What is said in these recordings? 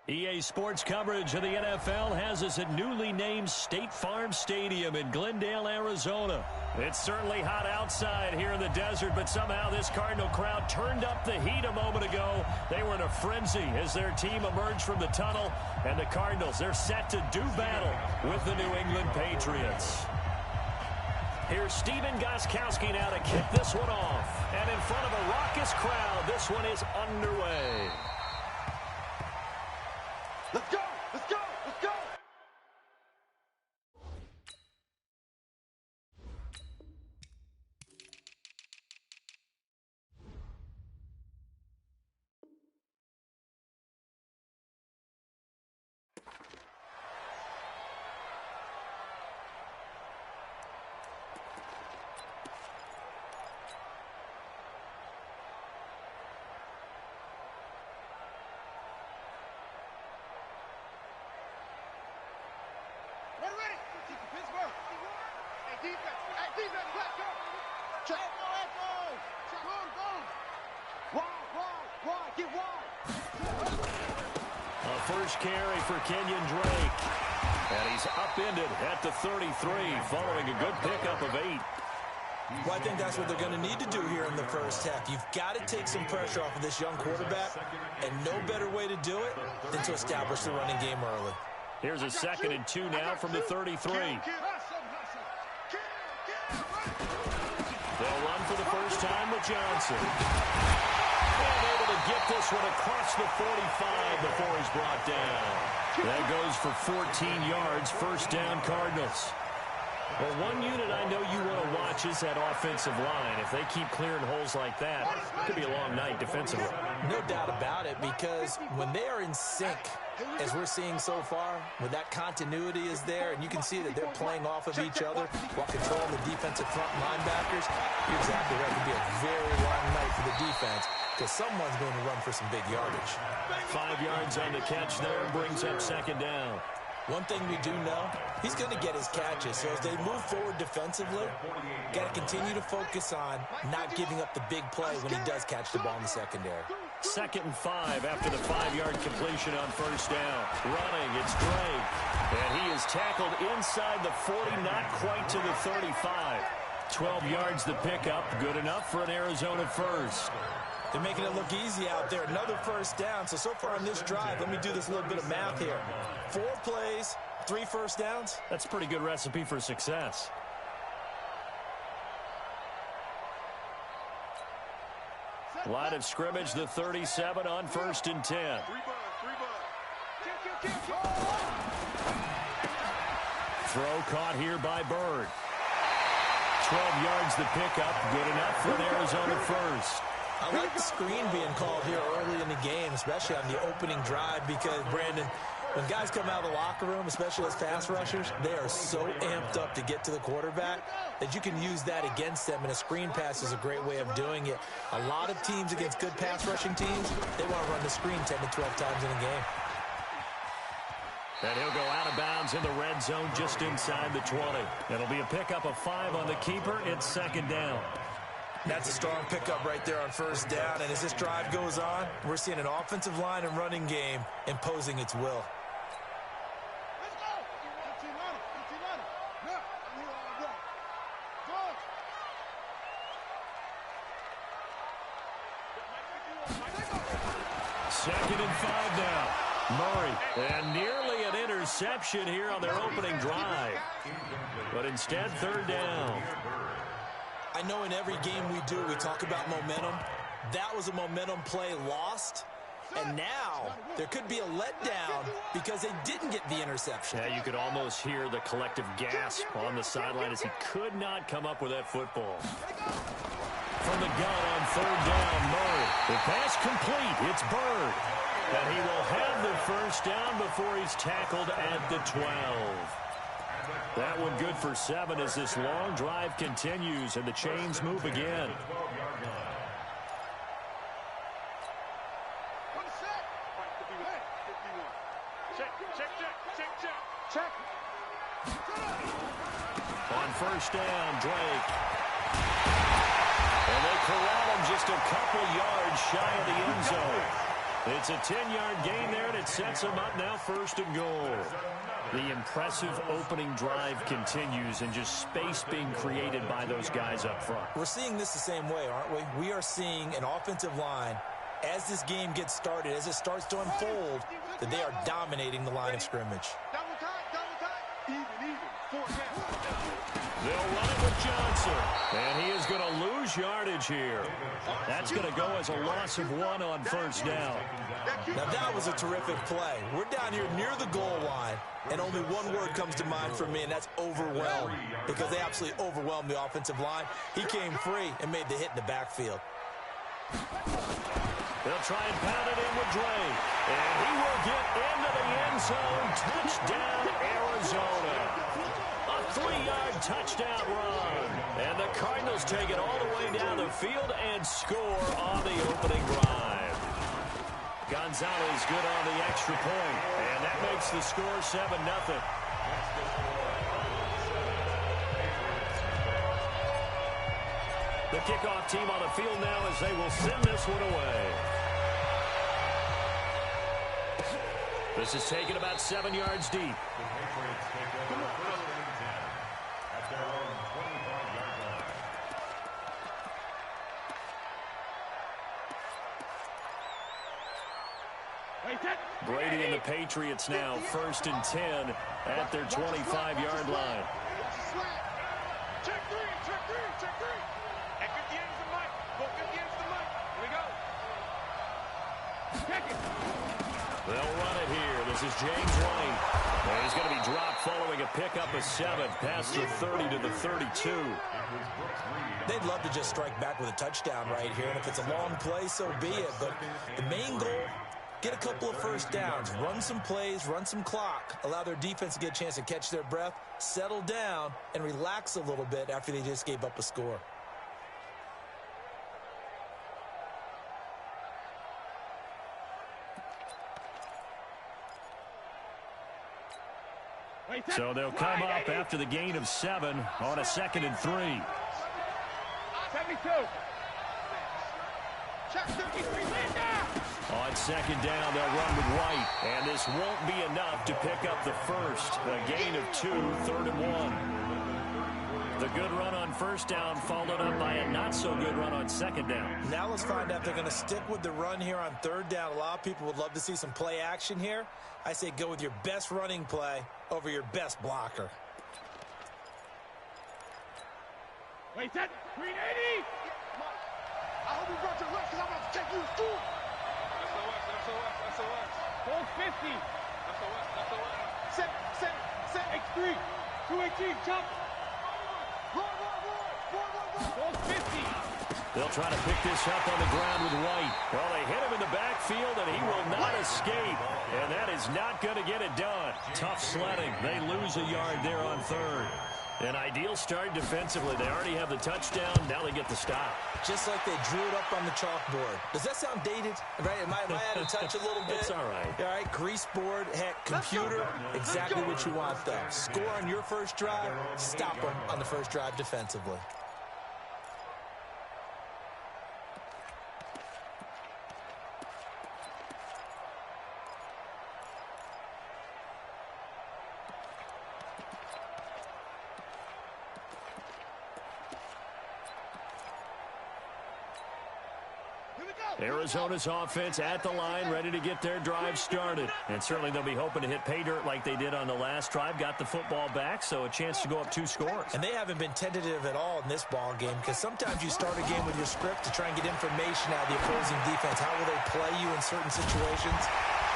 EA Sports coverage of the NFL has us at newly named State Farm Stadium in Glendale, Arizona. It's certainly hot outside here in the desert, but somehow this Cardinal crowd turned up the heat a moment ago. They were in a frenzy as their team emerged from the tunnel, and the Cardinals, they're set to do battle with the New England Patriots. Here's Steven Gostkowski now to kick this one off. And in front of a raucous crowd, this one is underway. Let's go! Let's go! Let's go! First carry for Kenyon Drake. And he's upended at the 33 following a good pickup of 8. Well, I think that's what they're going to need to do here in the first half. You've got to take some pressure off of this young quarterback, and no better way to do it than to establish the running game early. Here's a 2nd and 2 now from the 33. They'll run for the first time with Johnson. And able to get this one across the 45 before he's brought down. That goes for 14 yards, first down Cardinals. Well, one unit I know you want to watch is that offensive line. If they keep clearing holes like that, it could be a long night defensively. No doubt about it, because when they are in sync, as we're seeing so far, when that continuity is there, and you can see that they're playing off of each other while controlling the defensive front linebackers, you're exactly right. It could be a very long night for the defense, because someone's going to run for some big yardage. 5 yards on the catch there, brings up 2nd down. One thing we do know, he's going to get his catches. So as they move forward defensively, got to continue to focus on not giving up the big play when he does catch the ball in the secondary. 2nd and 5 after the 5-yard completion on first down. Running, it's Drake. And he is tackled inside the 40, not quite to the 35. 12 yards the pickup, good enough for an Arizona first. They're making it look easy out there. Another first down. So far on this drive, let me do this little bit of math here. 4 plays, 3 first downs. That's a pretty good recipe for success. Line of scrimmage, the 37 on 1st and 10. Throw caught here by Bird. 12 yards the pickup, good enough for an Arizona first. I like the screen being called here early in the game, especially on the opening drive, because, Brandon, when guys come out of the locker room, especially as pass rushers, they are so amped up to get to the quarterback that you can use that against them, and a screen pass is a great way of doing it. A lot of teams against good pass rushing teams, they want to run the screen 10 to 12 times in a game. And he'll go out of bounds in the red zone just inside the 20. It'll be a pickup of 5 on the keeper. It's 2nd down. That's a strong pickup right there on first down. And as this drive goes on, we're seeing an offensive line and running game imposing its will. Second and 5 now. Murray. And nearly an interception here on their opening drive. But instead, 3rd down. I know in every game we do, we talk about momentum. That was a momentum play lost. And now there could be a letdown because they didn't get the interception. Yeah, you could almost hear the collective gasp on the sideline as he could not come up with that football. From the gun on 3rd down, Murray. The pass complete. It's Bird. And he will have the first down before he's tackled at the 12. That one good for 7 as this long drive continues and the chains move again. On first down, Drake. And they corral him just a couple yards shy of the end zone. It's a 10-yard gain there, and it sets them up now 1st and goal. The impressive opening drive continues, and just space being created by those guys up front. We're seeing this the same way, aren't we? We are seeing an offensive line, as this game gets started, as it starts to unfold, that they are dominating the line of scrimmage. They'll run it with Johnson, and he is going to lose yardage here. That's going to go as a loss of 1 on 1st down. Now, that was a terrific play. We're down here near the goal line, and only one word comes to mind for me, and that's overwhelmed, because they absolutely overwhelmed the offensive line. He came free and made the hit in the backfield. They'll try and pound it in with Dre, and he will get into the end zone. Touchdown, Arizona. A 3-yard touchdown run. And the Cardinals take it all the way down the field and score on the opening drive. Gonzalez good on the extra point, and that makes the score 7-0. The kickoff team on the field now as they will send this one away. This is taken about 7 yards deep. Brady and the Patriots now 1st and 10 at their 25-yard line. Check three. And 50 ends the mic. Go 50 ends the mic. Here we go. Check it. They'll run it here. This is James White. And he's going to be dropped following a pickup of 7 past the 30 to the 32. They'd love to just strike back with a touchdown right here, and if it's a long play, so be it. But the main goal, get a couple of first downs, run some plays, run some clock, allow their defense to get a chance to catch their breath, settle down, and relax a little bit after they just gave up a score. So they'll come up after the gain of 7 on a 2nd and 3. 72. Check 33. On 2nd down, they'll run with White. And this won't be enough to pick up the first. A gain of 2, 3rd and 1. The good run on 1st down followed up by a not-so-good run on 2nd down. Now let's find out if they're going to stick with the run here on 3rd down. A lot of people would love to see some play action here. I say go with your best running play over your best blocker. Wait, set. 380. I hope you brought your legs because I'm about to take you to school. SOS. Hold 50. SOS. Set. X3. 218. Jump. Roll 50. They'll try to pick this up on the ground with White. Well, they hit him in the backfield, and he will not escape. And that is not going to get it done. Tough sledding. They lose a yard there on 3rd. An ideal start defensively. They already have the touchdown. Now they get the stop. Just like they drew it up on the chalkboard. Does that sound dated? Right? Am I out of touch a little bit? It's all right. All right, grease board, heck, computer, exactly what you want, though. Score on your first drive, stop them on the first drive defensively. Arizona's offense at the line, ready to get their drive started. And certainly they'll be hoping to hit pay dirt like they did on the last drive. Got the football back, so a chance to go up 2 scores. And they haven't been tentative at all in this ball game, because sometimes you start a game with your script to try and get information out of the opposing defense. How will they play you in certain situations?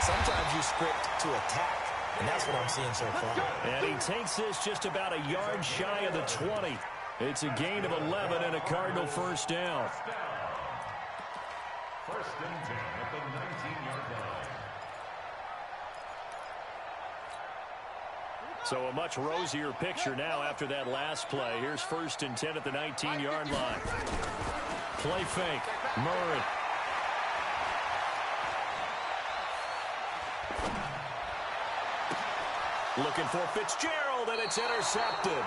Sometimes you script to attack, and that's what I'm seeing so far. And he takes this just about a yard shy of the 20. It's a gain of 11 and a Cardinal first down. 1st and 10 at the 19-yard line. So a much rosier picture now after that last play. Here's 1st and 10 at the 19-yard line. Play fake. Murray. Looking for Fitzgerald, and it's intercepted.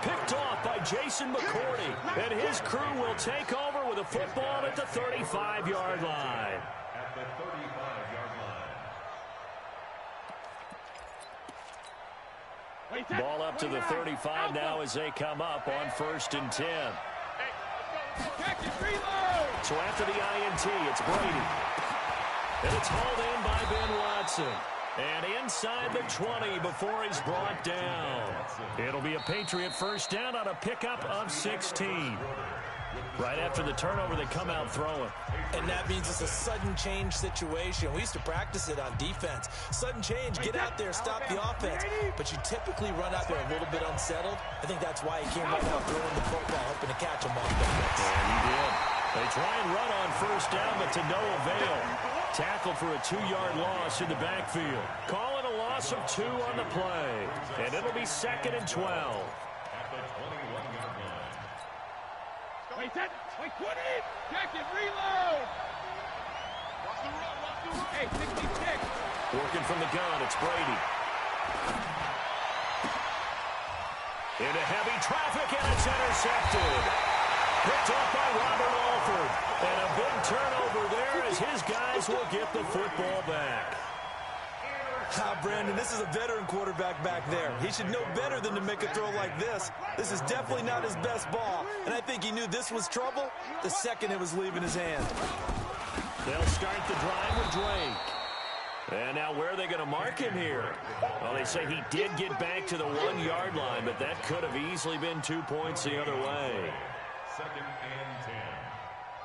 Picked off by Jason McCourty, and his crew will take over with a football at the 35-yard line. At the 35. Ball up to the 35 now as they come up on 1st and 10. So after the INT, it's Brady. And it's hauled in by Ben Watson. And inside the 20 before he's brought down. It'll be a Patriot first down on a pickup of 16. Right after the turnover, they come out throwing. And that means it's a sudden change situation. We used to practice it on defense. Sudden change, get out there, stop the offense. But you typically run out there a little bit unsettled. I think that's why he came right out throwing the football, hoping to catch him off balance. And he did. They try and run on first down, but to no avail. Tackled for a 2-yard loss in the backfield. Calling a loss of 2 on the play. And it'll be 2nd and 12. Wait, 10, wait, 20, check it, reload. Watch the run, watch the run. Hey, 66. Working from the gun, it's Brady. Into heavy traffic, and it's intercepted. Picked up by Robert Alford. And a big turnover there as his guys will get the football back. Brandon, this is a veteran quarterback back there. He should know better than to make a throw like this. This is definitely not his best ball, and I think he knew this was trouble the second it was leaving his hand. They'll start the drive with Drake. And now where are they going to mark him here? Well, they say he did get back to the 1-yard line, but that could have easily been 2 points the other way. 2nd and 10.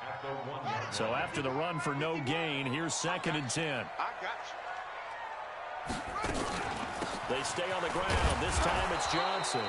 At the 1-yard So after the run for no gain, here's 2nd and 10. I got you. They stay on the ground. This time it's Johnson.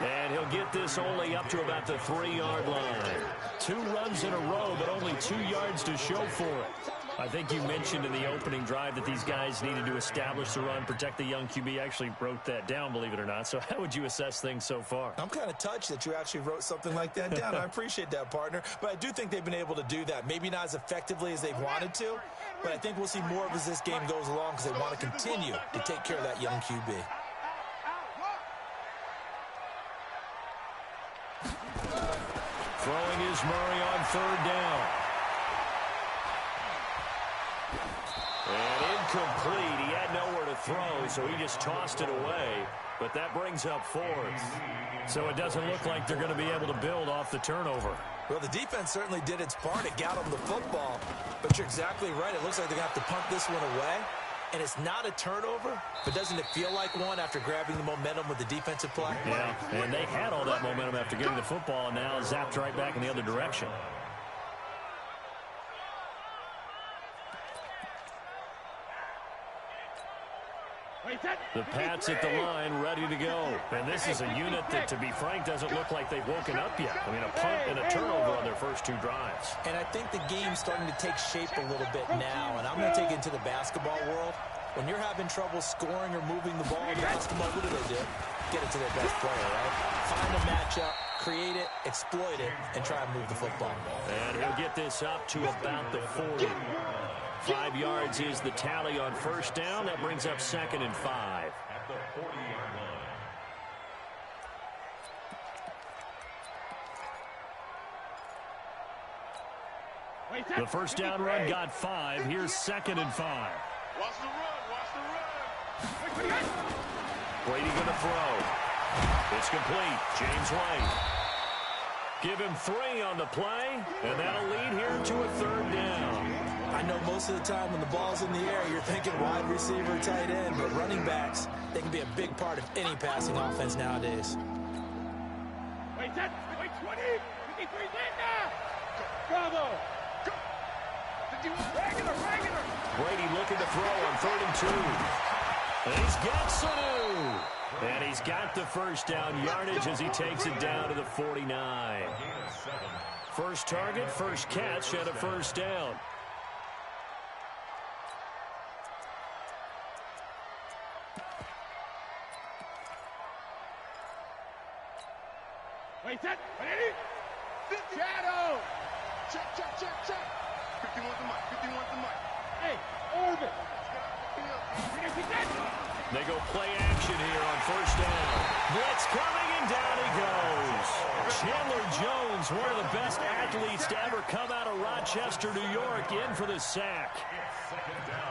And he'll get this only up to about the 3-yard line. 2 runs in a row, but only 2 yards to show for it. I think you mentioned in the opening drive that these guys needed to establish the run, protect the young QB. Actually wrote that down, believe it or not. So how would you assess things so far? I'm kind of touched that you actually wrote something like that down. I appreciate that, partner. But I do think they've been able to do that. Maybe not as effectively as they've wanted to, but I think we'll see more of as this game goes along because they want to continue to take care of that young QB. Throwing is Murray on 3rd down. And incomplete. He had nowhere to throw, so he just tossed it away. But that brings up 4th. So it doesn't look like they're going to be able to build off the turnover. Well, the defense certainly did its part. It got them the football. But you're exactly right. It looks like they're going to have to punt this one away. And it's not a turnover, but doesn't it feel like one after grabbing the momentum with the defensive play? Yeah, and they had all that momentum after getting the football, and now zapped right back in the other direction. The Pats at the line, ready to go. And this is a unit that, to be frank, doesn't look like they've woken up yet. I mean, a punt and a turnover on their first 2 drives. And I think the game's starting to take shape a little bit now. And I'm going to take it into the basketball world. When you're having trouble scoring or moving the ball in basketball, what do? Get it to their best player, right? Find a matchup, create it, exploit it, and try and move the football. And he'll get this up to about the 40. 5 yards is the tally on first down. That brings up 2nd and 5. At the 40-yard line. The first down run got 5. Here's 2nd and 5. Watch the run, watch the run. Brady going to throw. It's complete. James White. Give him 3 on the play, and that'll lead here to a 3rd down. I know most of the time when the ball's in the air, you're thinking wide receiver, tight end, but running backs, they can be a big part of any passing offense nowadays. Wait, 10, wait, 20, 53, Linda! Bravo! Go! 51, regular! Brady looking to throw on 3rd and 2. And he's got Sanu. And he's got the first down yardage as he takes it down to the 49. First target, first catch, and a first down. Wait, set, ready? Shadow! Check. 51 to Mike. Hey, orbit! They go play action here on first down. Blitz coming, and down he goes. Chandler Jones, one of the best athletes to ever come out of Rochester, New York, in for the sack. Second down.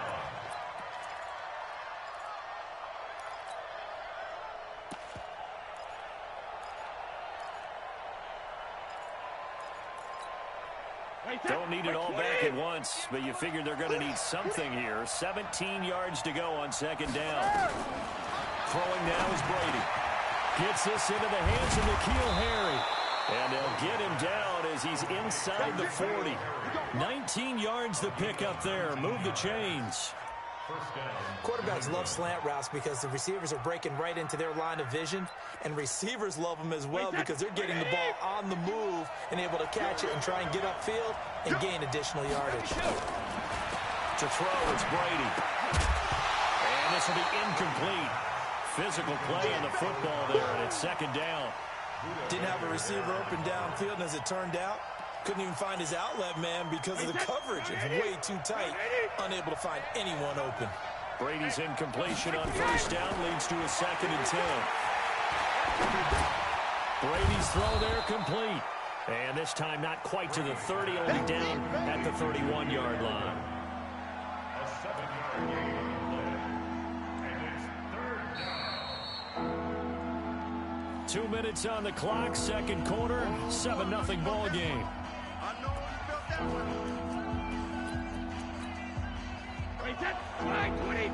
Don't need it all back at once, but you figure they're going to need something here. 17 yards to go on second down. Throwing now is Brady. Gets this into the hands of N'Keal Harry. And they'll get him down as he's inside the 40. 19 yards to pick up there. Move the chains. Quarterbacks love slant routes because the receivers are breaking right into their line of vision, and receivers love them as well because they're getting the ball on the move and able to catch it and try and get upfield and gain additional yardage. To throw, it's Brady. And this will be incomplete. Physical play on the football there, and it's second down. Didn't have a receiver open downfield, and as it turned out, couldn't even find his outlet man because of the coverage. It's way too tight, unable to find anyone open. Brady's incompletion on first down leads to a 2nd and 10. Brady's throw there complete. And this time not quite to the 30, only down at the 31-yard line. A 7-yard gain. And it's 3rd down. 2 minutes on the clock, second quarter, 7-0 ball game.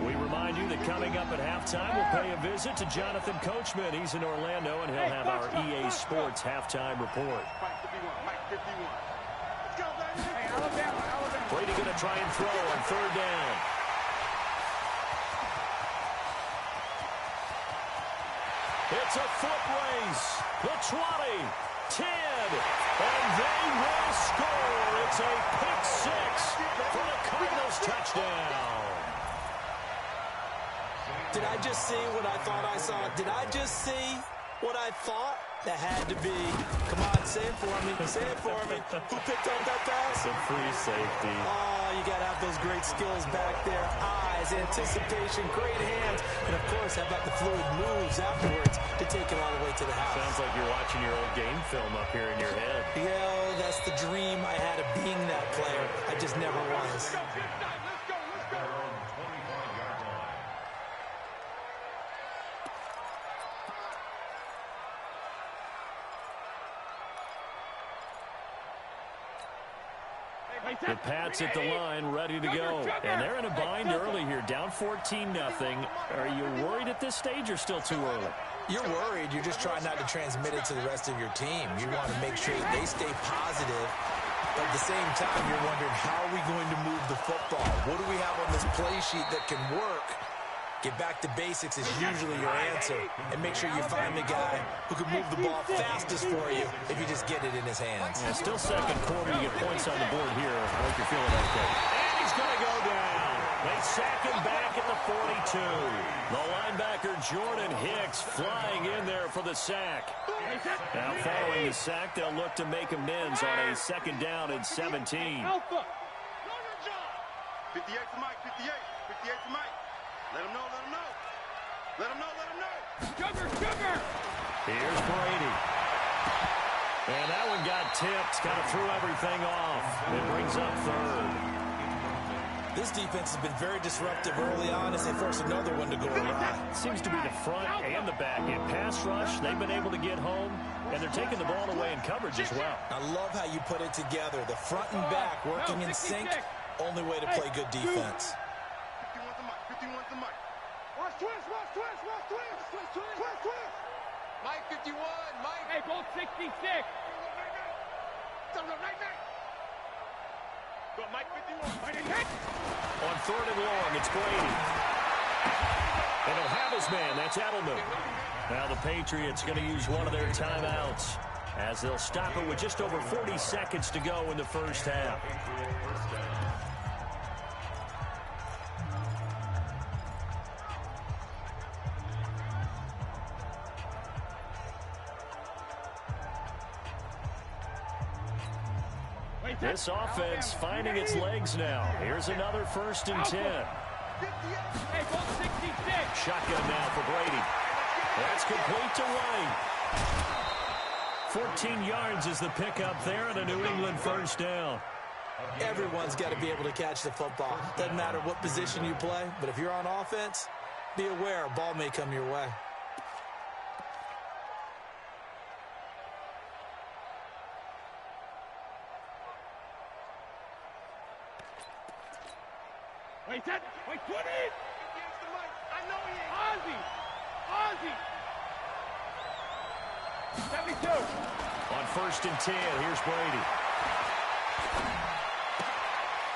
We remind you that coming up at halftime, we'll pay a visit to Jonathan Coachman. He's in Orlando, and he'll have our EA Sports halftime report. Brady going to try and throw on 3rd down. It's a foot race. The 20, 10, and they will score. It's a pick six for the Cardinals touchdown. Did I just see what I thought I saw? Did I just see what I thought? That had to be. Come on, say it for me. Say it for me. Who picked up that pass? The free safety. Oh, you got to have those great skills back there. Eyes, anticipation, great hands. And, of course, how about the fluid moves afterwards to take it all the way to the house? Sounds like you're watching your old game film up here in your head. Yeah, that's the dream I had of being that player. I just never was. The Pats at the line, ready to go. And they're in a bind early here, down 14-0. Are you worried at this stage or still too early? You're worried. You're just trying not to transmit it to the rest of your team. You want to make sure that they stay positive. But at the same time, you're wondering, how are we going to move the football? What do we have on this play sheet that can work? Get back to basics is usually your answer. And make sure you find the guy who can move the ball fastest for you if you just get it in his hands. Yeah, still second quarter. You get points on the board here. I hope you're feeling okay. And he's going to go down. They sack him back at the 42. The linebacker, Jordan Hicks, flying in there for the sack. Now following the sack, they'll look to make amends on a 2nd down and 17. 58 to Mike, 58 to Mike. Let him know, let him know. Let him know, let him know. Sugar! Here's Brady. And that one got tipped, kind of threw everything off. It brings up 3rd. This defense has been very disruptive early on as they force another one to go awry. Seems to be the front and the back. In pass rush, they've been able to get home, and they're taking the ball away in coverage as well. I love how you put it together. The front and back working in sync. Only way to play good defense. 51 to Mike. Watch twist. Mike 51, Mike. Hey, Bolt 66. Go, Mike 51. On 3rd and long, it's Brady. And he'll have his man. That's Edelman. Now the Patriots going to use one of their timeouts as they'll stop it with just over 40 seconds to go in the first half. This offense finding its legs now. Here's another 1st and 10. Shotgun now for Brady. That's complete to White. 14 yards is the pickup there and a New England 1st down. Everyone's got to be able to catch the football. Doesn't matter what position you play, but if you're on offense, be aware a ball may come your way. Wait, set. Wait, 20. Against the mic. I know he ain't. Ozzy. 72. On 1st and 10, here's Brady.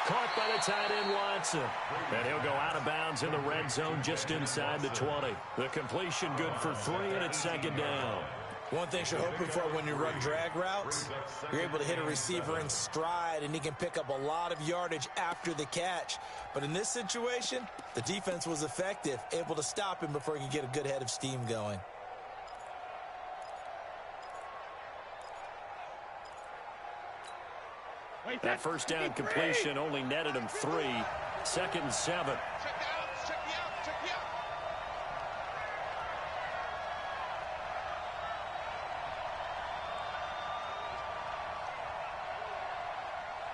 Caught by the tight end, Watson. And he'll go out of bounds in the red zone just inside the 20. The completion good for 3, and it's 2nd down. One thing you're hoping for when you run drag routes, you're able to hit a receiver in stride, and he can pick up a lot of yardage after the catch. But in this situation, the defense was effective, able to stop him before he could get a good head of steam going. That 1st down completion only netted him 3. 2nd and 7. Check the out.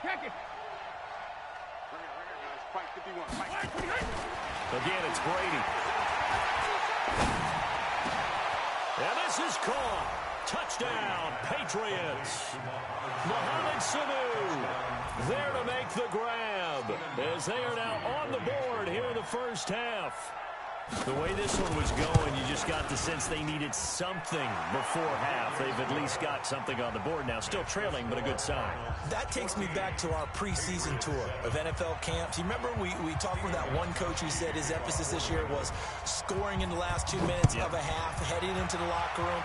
Check it. Bring it, guys. Fight 51. Fight. Again, it's Brady. And this is caught. Touchdown, Patriots. Mohamed Sanu there to make the grab as they are now on the board here in the 1st half. The way this one was going, you just got the sense they needed something before half. They've at least got something on the board now. Still trailing, but a good sign. That takes me back to our preseason tour of NFL camps. You remember we talked with that one coach who said his emphasis this year was scoring in the last 2 minutes of a half, heading into the locker room.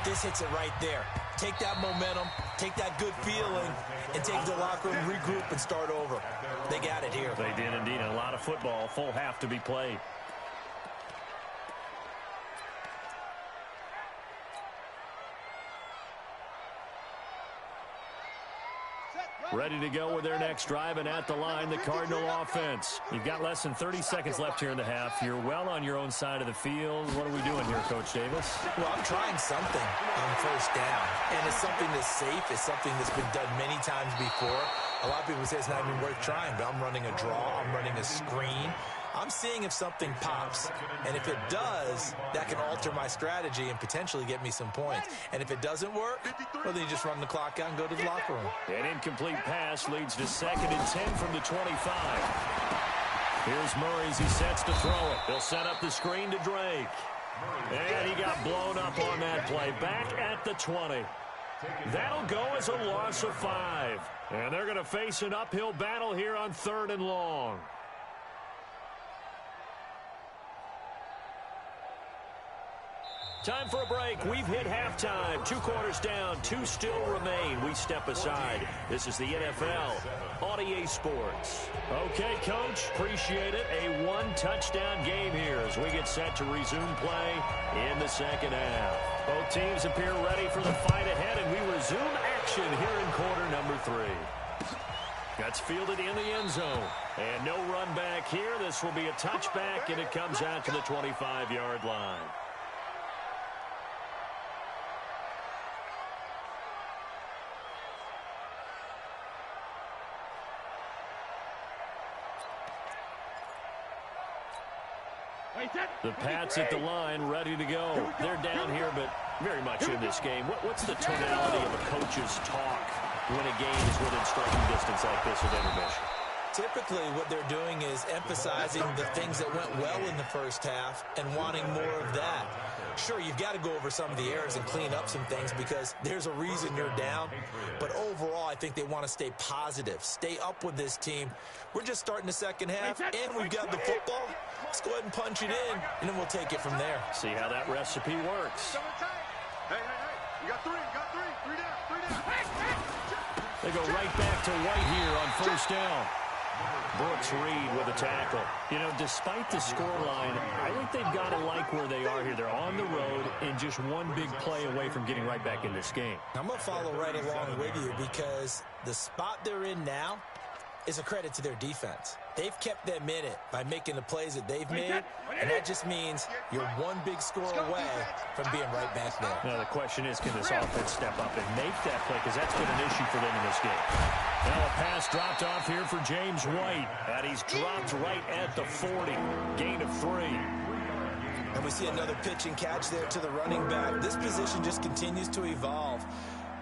This hits it right there. Take that momentum, take that good feeling, and take the locker room, regroup, and start over. They got it here. They did indeed. A lot of football, full half to be played. Ready to go with their next drive, and at the line, the Cardinal offense. You've got less than 30 seconds left here in the half. You're well on your own side of the field. What are we doing here, Coach Davis? Well, I'm trying something on 1st down, and it's something that's safe. It's something that's been done many times before. A lot of people say it's not even worth trying, but I'm running a draw. I'm running a screen. I'm seeing if something pops, and if it does, that can alter my strategy and potentially get me some points. And if it doesn't work, well, then you just run the clock out and go to the locker room. An incomplete pass leads to 2nd and 10 from the 25. Here's Murray as he sets to throw it. They'll set up the screen to Drake. And he got blown up on that play. Back at the 20. That'll go as a loss of 5. And they're going to face an uphill battle here on 3rd and long. Time for a break. We've hit halftime. 2 quarters down. 2 still remain. We step aside. This is the NFL on EA Sports. Okay, Coach. Appreciate it. A 1-touchdown game here as we get set to resume play in the 2nd half. Both teams appear ready for the fight ahead, and we resume action here in quarter number 3. That's fielded in the end zone. And no run back here. This will be a touchback, and it comes out to the 25-yard line. The Pats at the line, ready to go. They're down here, but very much in this game. What's the tonality of a coach's talk when a game is within striking distance like this with intermission? Typically, what they're doing is emphasizing the things that went well in the 1st half and wanting more of that. Sure, you've got to go over some of the errors and clean up some things because there's a reason you're down. But overall, I think they want to stay positive, stay up with this team. We're just starting the 2nd half, and we've got the football. Let's go ahead and punch it in, and then we'll take it from there. See how that recipe works. Hey. You got 3. Three down. They go right back to White here on 1st down. Brooks Reed with a tackle. You know, despite the scoreline, I think they've got to like where they are here. They're on the road and just one big play away from getting right back in this game. I'm going to follow right along with you because the spot they're in now is a credit to their defense. They've kept them in it by making the plays that they've made, and that just means you're one big score away from being right back there. Now, the question is, can this offense step up and make that play? Because that's been an issue for them in this game. Now a pass dropped off here for James White, and he's dropped right at the 40. Gain of 3. And we see another pitch and catch there to the running back. This position just continues to evolve.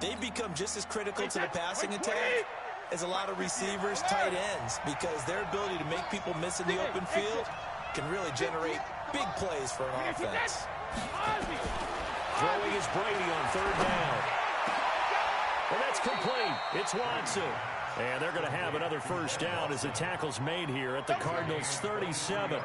They become just as critical to the passing attack is a lot of receivers, tight ends, because their ability to make people miss in the open field can really generate big plays for an offense. Throwing is Brady on third down. And that's complete. It's Watson. And they're going to have another first down as the tackle's made here at the Cardinals' 37.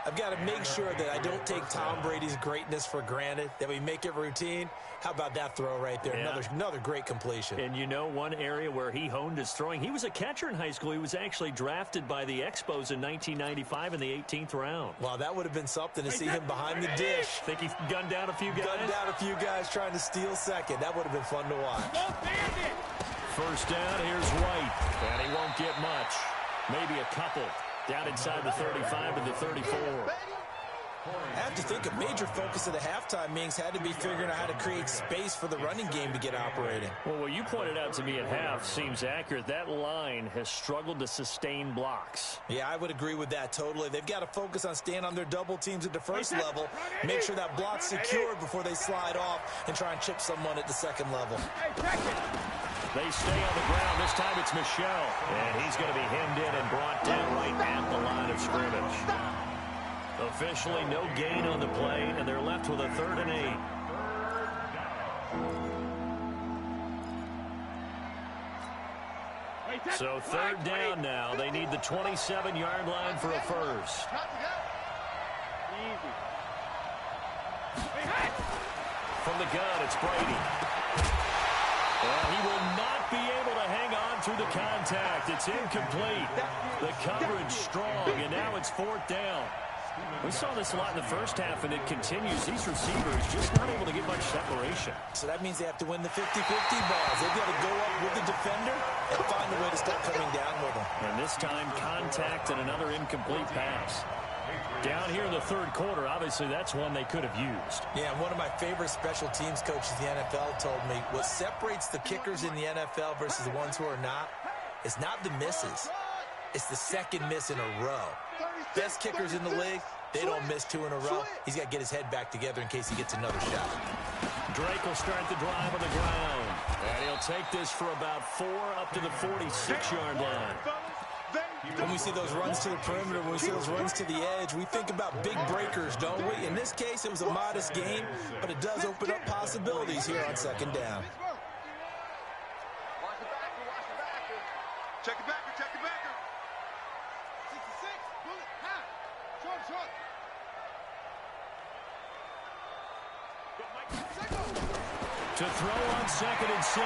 I've got to make sure that I don't take Tom Brady's greatness for granted, that we make it routine. How about that throw right there? Yeah. Another great completion. And you know one area where he honed his throwing? He was a catcher in high school. He was actually drafted by the Expos in 1995 in the 18th round. Wow, that would have been something to see him behind the dish. Think he gunned down a few guys? Gunned down a few guys trying to steal second. That would have been fun to watch. First down, here's White. And he won't get much. Maybe a couple. Down inside the 35 to the 34. I have to think a major focus of the halftime meetings had to be figuring out how to create space for the running game to get operating. Well, what you pointed out to me at half seems accurate. That line has struggled to sustain blocks. Yeah, I would agree with that totally. They've got to focus on staying on their double teams at the first level, make sure that block's secured before they slide off and try and chip someone at the second level. They stay on the ground. This time it's Michel. And he's going to be hemmed in and brought down right at the line of scrimmage. Officially no gain on the play, and they're left with a 3rd and 8. So 3rd down now. They need the 27-yard line for a first. From the gun, it's Brady. Well, he will not be able to hang on through the contact. It's incomplete. The coverage strong, and now it's 4th down. We saw this a lot in the first half, and it continues. These receivers just not able to get much separation. So that means they have to win the 50-50 balls. They've got to go up with the defender and find a way to start coming down with them. And this time, contact and another incomplete pass. Down here in the 3rd quarter, obviously that's one they could have used. Yeah, and one of my favorite special teams coaches in the NFL told me what separates the kickers in the NFL versus the ones who are not is not the misses. It's the second miss in a row. Best kickers in the league, they don't miss 2 in a row. He's got to get his head back together in case he gets another shot. Drake will start the drive on the ground. And he'll take this for about 4 up to the 46-yard line. When we see those runs to the perimeter, when we see those runs to the edge, we think about big breakers, don't we? In this case, it was a modest gain, but it does open up possibilities here on 2nd down. Check it backer, check it backer. 66, bullet, high. Short. To throw on 2nd and 6.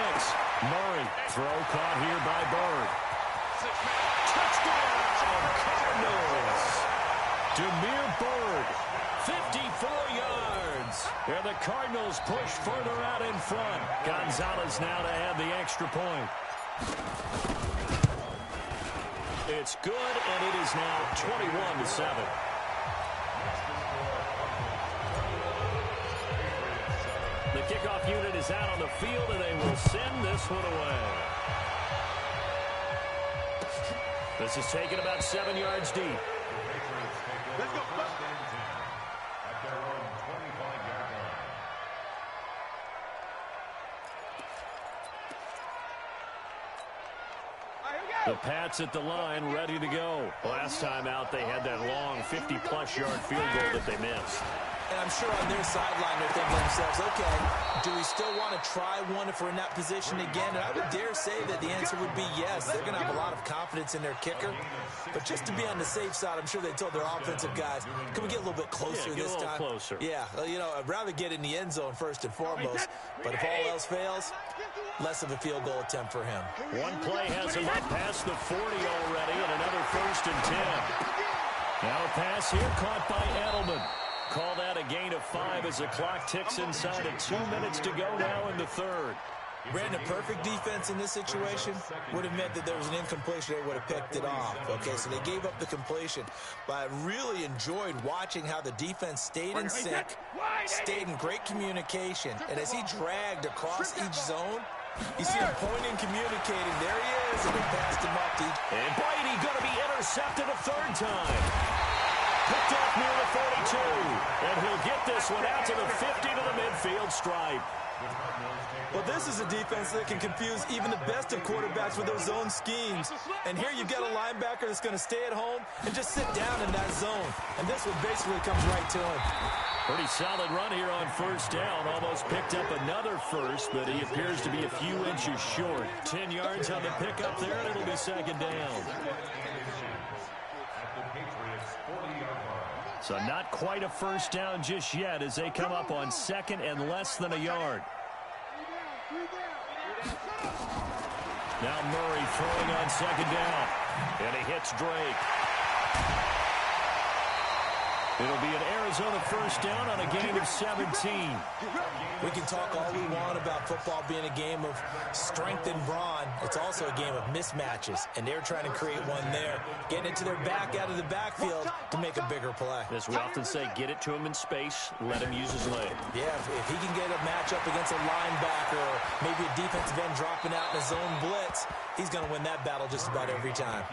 Murray, throw caught here by Bird. Touchdown, Cardinals. Demir Bird, 54 yards. And the Cardinals push further out in front. Gonzalez now to add the extra point. It's good, and it is now 21-7. The kickoff unit is out on the field, and they will send this one away. This is taken about 7 yards deep. Let's go. The Pats at the line, ready to go. Last time out, they had that long 50-plus yard field goal that they missed. And I'm sure on their sideline they're thinking to themselves, okay, do we still want to try one if we're in that position again? And I would dare say that the answer would be yes. They're going to have a lot of confidence in their kicker. But just to be on the safe side, I'm sure they told their offensive guys, can we get a little bit closer this time? Closer. Yeah, you know, I'd rather get in the end zone first and foremost. But if all else fails, less of a field goal attempt for him. One play has him up past the 40 already, and another 1st and 10. Now a pass here caught by Edelman. Call that a gain of 5 as the clock ticks inside of 2 minutes to go now in the 3rd. Brandon, perfect defense in this situation would have meant that there was an incompletion. They would have picked it off. Okay, so they gave up the completion. But I really enjoyed watching how the defense stayed in sync, stayed in great communication. And as he dragged across each zone, you see him pointing, communicating. There he is, and they passed him up. And Brady going to be intercepted a 3rd time. Picked off near the 42. And he'll get this one out to the 50 to the midfield stripe. Well, this is a defense that can confuse even the best of quarterbacks with their zone schemes. And here you've got a linebacker that's going to stay at home and just sit down in that zone. And this one basically comes right to him. Pretty solid run here on first down. Almost picked up another first, but he appears to be a few inches short. 10 yards on the pickup there, and it'll be second down. So not quite a first down just yet as they come up on second and less than a yard. Now Murray throwing on second down. And he hits Drake. It'll be an Arizona first down on a gain of 17. We can talk all we want about football being a game of strength and brawn. It's also a game of mismatches, and they're trying to create one there. Getting it to their back out of the backfield to make a bigger play. As we often say, get it to him in space, let him use his leg. Yeah, if he can get a matchup against a linebacker or maybe a defensive end dropping out in a zone blitz, he's going to win that battle just about every time.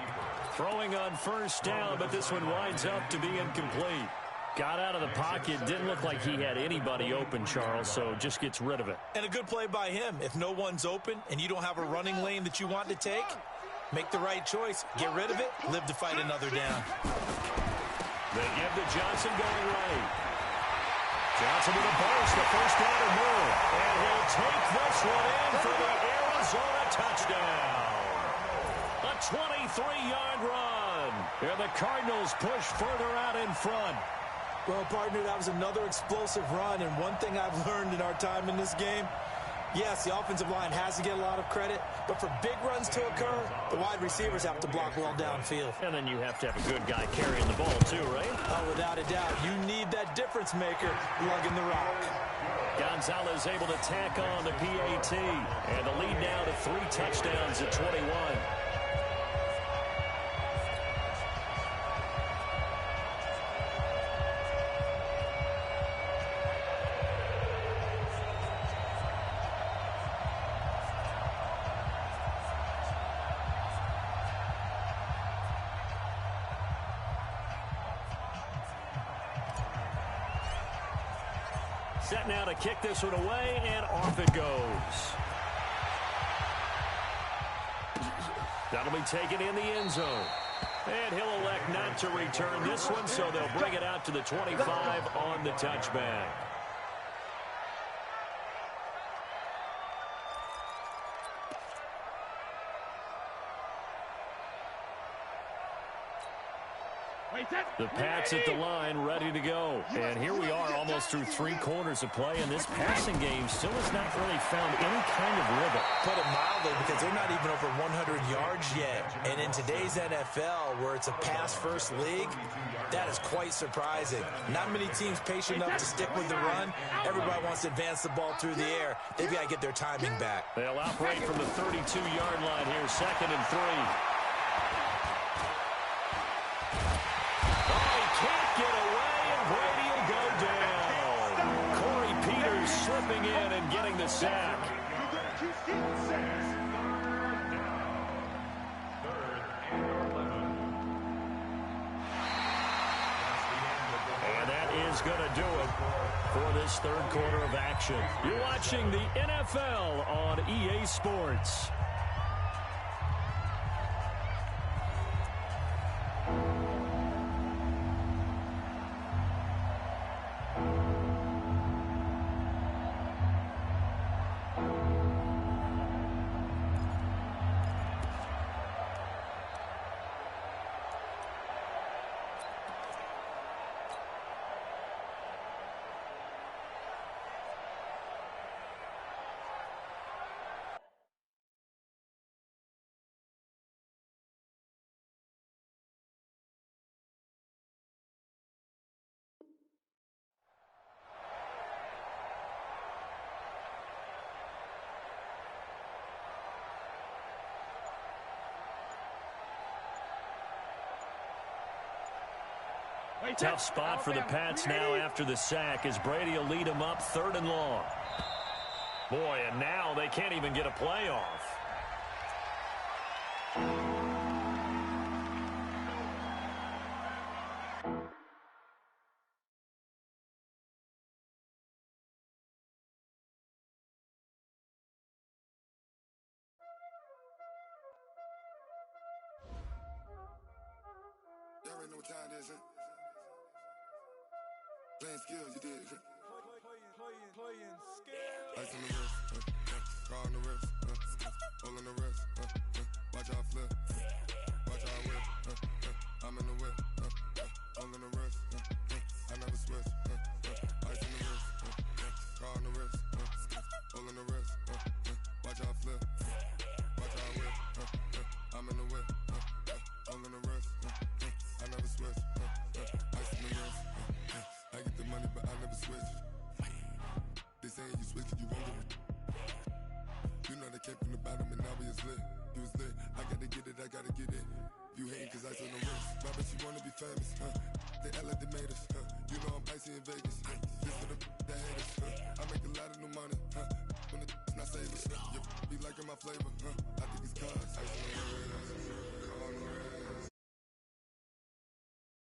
Throwing on first down, but this one winds up to be incomplete. Got out of the pocket. Didn't look like he had anybody open, Charles, so just gets rid of it. And a good play by him. If no one's open and you don't have a running lane that you want to take, make the right choice. Get rid of it. Live to fight another down. They give to Johnson going right. Johnson with a burst, the first down or more. And he'll take this one in for the Arizona touchdown. A 23-yard run. And the Cardinals push further out in front. Well, partner, that was another explosive run, and one thing I've learned in our time in this game, yes, the offensive line has to get a lot of credit, but for big runs to occur, the wide receivers have to block well downfield. And then you have to have a good guy carrying the ball too, right? Oh, without a doubt. You need that difference maker lugging the rock. Gonzalez able to tack on the PAT, and the lead now to 3 touchdowns at 21. Set now to kick this one away, and off it goes. That'll be taken in the end zone. And he'll elect not to return this one, so they'll bring it out to the 25 on the touchback. The Pats at the line, ready to go. And here we are almost through 3 quarters of play, and this passing game still has not really found any kind of rhythm. Put it mildly, because they're not even over 100 yards yet. And in today's NFL, where it's a pass-first league, that is quite surprising. Not many teams patient enough to stick with the run. Everybody wants to advance the ball through the air. They've got to get their timing back. They'll operate from the 32-yard line here, 2nd and 3. Slipping in and getting the sack. And that is going to do it for this 3rd quarter of action. You're watching the NFL on EA Sports. Tough spot for the Pats now after the sack as Brady will lead them up 3rd and long. Boy, and now they can't even get a play off. already know what time it is, huh? Playing skills, you did. Playing skills. Ice on the wrist, car on the wrist, hole in the wrist, watch how I flip, watch how I whip, I'm in the whip, hole in the wrist, I never switch, ice on the wrist, car on the wrist, hole in the wrist, watch how I flip, watch how I whip, I'm in the whip, hole in the wrist, I never switch, ice on the wrist, I get the money but I never switch. They saying you switch it, you won't get it. You know they came from the bottom and now we is lit. You was lit, I gotta get it, I gotta get it. You hating cause ice on the wrist. I bet you wanna be famous, They act like they made us, You know I'm icy in Vegas, This for the that hate us, I make a lot of new money, When it's not savers, You be liking my flavor, I think it's cause ice on the wrist.